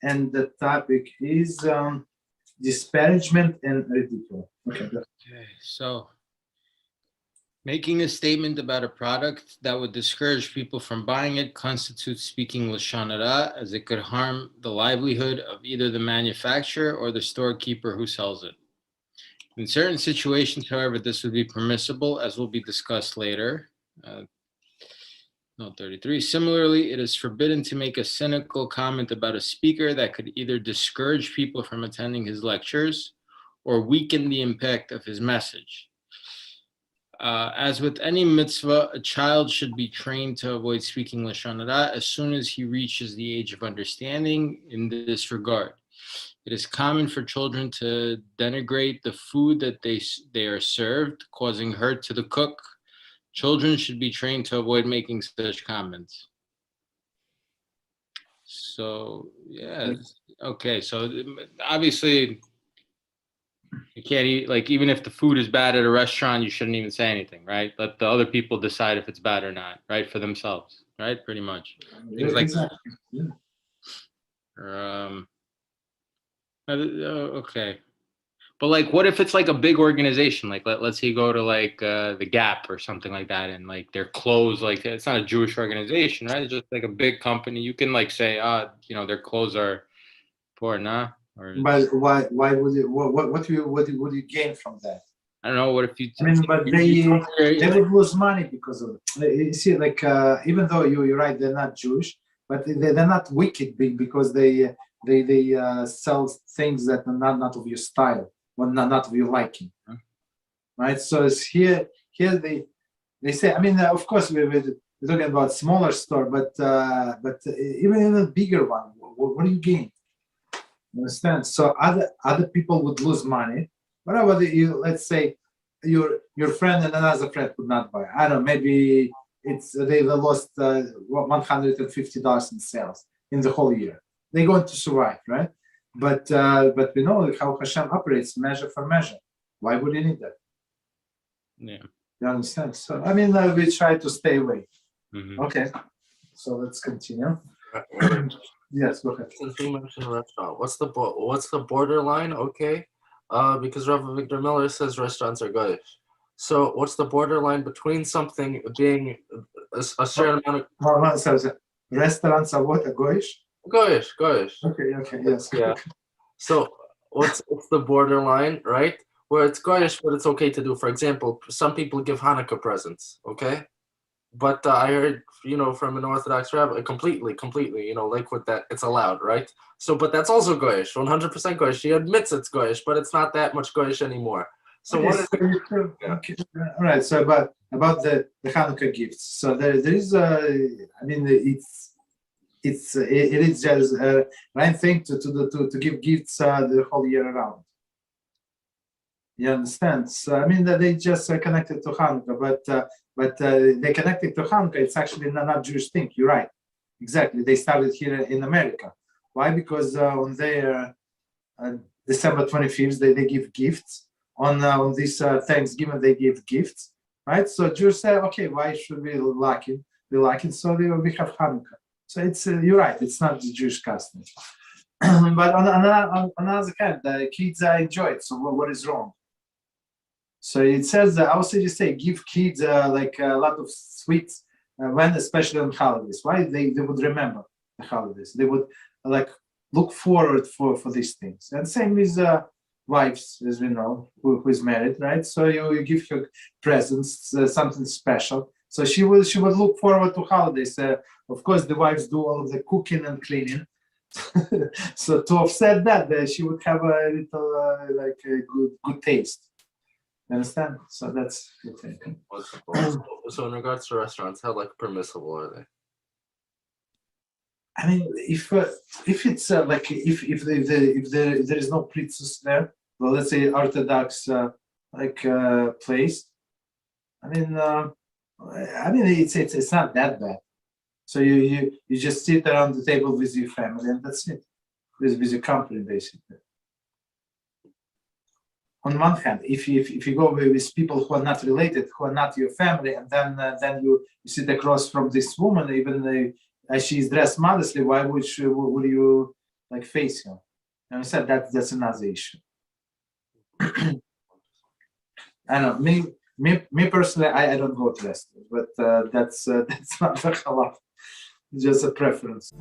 and the topic is disparagement and ridicule. Okay. So making a statement about a product that would discourage people from buying it constitutes speaking Lashon Hara, as it could harm the livelihood of either the manufacturer or the storekeeper who sells it. In certain situations, however, this would be permissible, as will be discussed later. Note 33. Similarly, it is forbidden to make a cynical comment about a speaker that could either discourage people from attending his lectures or weaken the impact of his message. As with any mitzvah, a child should be trained to avoid speaking Lashon Hara as soon as he reaches the age of understanding in this regard. It is common for children to denigrate the food that they are served, causing hurt to the cook. Children should be trained to avoid making such comments. So, yeah, okay. So obviously you can't eat, like, even if the food is bad at a restaurant, you shouldn't even say anything, right? Let the other people decide if it's bad or not, right? For themselves, right? Pretty much. Things like that. Okay. But like, what if it's like a big organization? Like, let's say you go to like the Gap or something like that, and like their clothes, like it's not a Jewish organization, right? It's just like a big company. You can like say, their clothes are poor, nah? Or, but why would you? What would you gain from that? I don't know. What if you? I mean, but they would lose money because of it. You see, like even though you're right, they're not Jewish, but they're not wicked because they sell things that are not of your style. Well, not of your liking, right? So it's here they say. I mean, of course, we're talking about smaller store, but even in a bigger one, what do you gain? You understand? So other people would lose money. Whatever let's say your friend and another friend could not buy. I don't know. Maybe they lost $150 in sales in the whole year. They're going to survive, right? But we know how Hashem operates, measure for measure. Why would you need that? Yeah. You understand? So I mean, we try to stay away. Mm-hmm. Okay. So let's continue. Yes, go ahead. Since we mentioned restaurant, what's the borderline? Okay, because Rabbi Victor Miller says restaurants are goyish. So what's the borderline between something being a certain amount of restaurants are what? Goyish? Goyish. Okay, yes. Yeah. So what's the borderline, right? Where it's goyish, but it's okay to do. For example, some people give Hanukkah presents, okay? But I heard, from an Orthodox rabbi, completely, like with that, it's allowed, right? So, but that's also goyish, 100% goyish. He admits it's goyish, but it's not that much goyish anymore. So okay, what is okay. All right. So about the Hanukkah gifts. So there is it is just a right thing to give gifts the whole year around. You understand? So I mean that they just connected to Hanukkah, but they connected to Hanukkah. It's actually not Jewish thing. You're right. Exactly. They started here in America. Why? Because on their December 25th, they give gifts. On this Thanksgiving, they give gifts. Right? So Jews say, okay, why should we like it? We like it, so we have Hanukkah. So it's you're right. It's not the Jewish custom. But on another hand, the kids enjoy it. So what is wrong? So it says, I also just say, give kids like a lot of sweets, especially on holidays. Why? They would remember the holidays. They would like look forward for these things. And same with wives, as we know, who is married, right? So you give her presents, something special. So she would look forward to holidays. Of course, the wives do all of the cooking and cleaning. So to offset that, she would have a little like a good taste. You understand? So that's the thing. So in regards to restaurants, how permissible are they? I mean, if it's like if there is no priestess there, well, let's say Orthodox place. I mean, it's not that bad. So you just sit around the table with your family and that's it, with your company basically. On one hand, if you go with people who are not related, who are not your family, and then you sit across from this woman, even as she is dressed modestly, why would you like face him. And we said that's another issue. I don't know. Me personally, I don't go to restaurants, but that's not the halal. Just a preference.